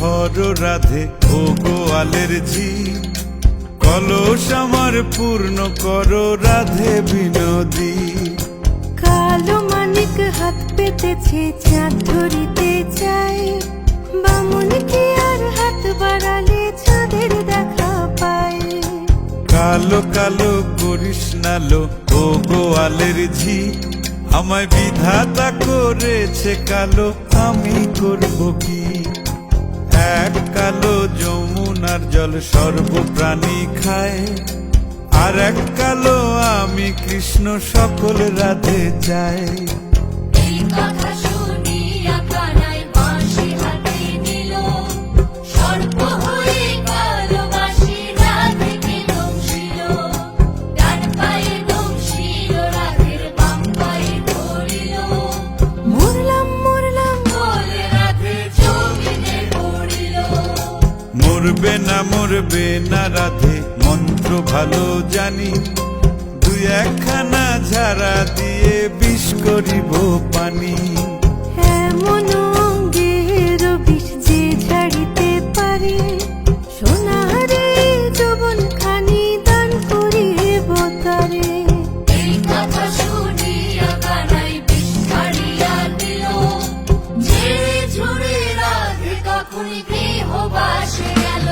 ধরো রাধে ও গোয়ালের ঝি, কলস আমার পূর্ণ করো রাধে বিনোদী। কালো মানিক হাত পেতেছে চাঁদ ধরিতে চায়, বামুন কি আর হাত বাড়ালে চাঁদের দেখা পায়। কালো কালো করিস নালো ও গোয়ালের ঝি, আমায় বিধাতা করেছে কালো, আমি করব কি? এক কালো যমুনার জল সর্বপ্রাণী খায়, আর এক কালো আমি কৃষ্ণ সকল রাধে চাই। এই কথা শুনিয়া কানাই বাঁশি হাতে নিল, সর্প হয়ে কালো বাঁশি রাধেকে দংশিল। ডান পায়ে দংশিল রাধের, বাম পায়ে ধরিল। মরলাম মরলাম বলে রাধে জমিনে পড়িল। মরবে না রাধে মন্ত্র ভালো জানি, দুই একখানা ঝাড়া দিয়ে বিষ করিব পানি। এমন অঙ্গের বিষ যে ঝাড়িতে পারে, সোনারে যৌবন খানি দান করিব তারে। এই কথা শুনিয়া কানাই বিষ ছাড়িয়া দিল, ঝেড়ে ঝুড়ে রাধে তখনই গৃহবাসে গেল।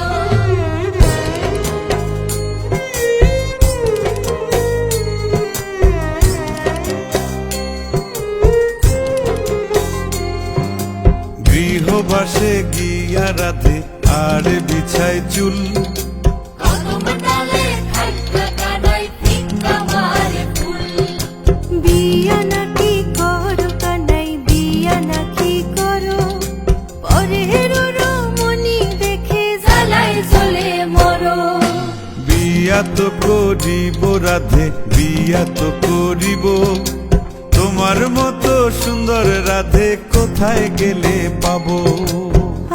গৃহবাসে গিয়া রাধে আর বিছায় চুল, কদম ডালে থাইকা কানাই ফিক্কা মারে ফুল। বিয়া নাকি করো কানাই বিয়া নাকি করো, পরের রমণী দেখে জ্বালায় জ্বলে মরো। বিয়া তো করিব রাধে বিয়া তো করিব, তোমার মতো সুন্দর রাধে কোথায় গেলে পাবো?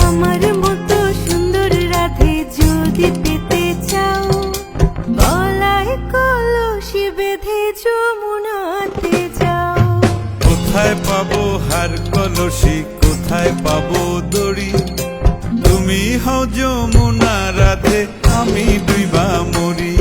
আমার মতো সুন্দর রাধে যদি পেতে চাও, গলায় কলসি বেঁধে যমুনাতে যাও। কোথায় পাবো হার কলসি, কোথায় পাবো দড়ি? তুমি হও যমুনা রাধে, আমি ডুইবা মরি।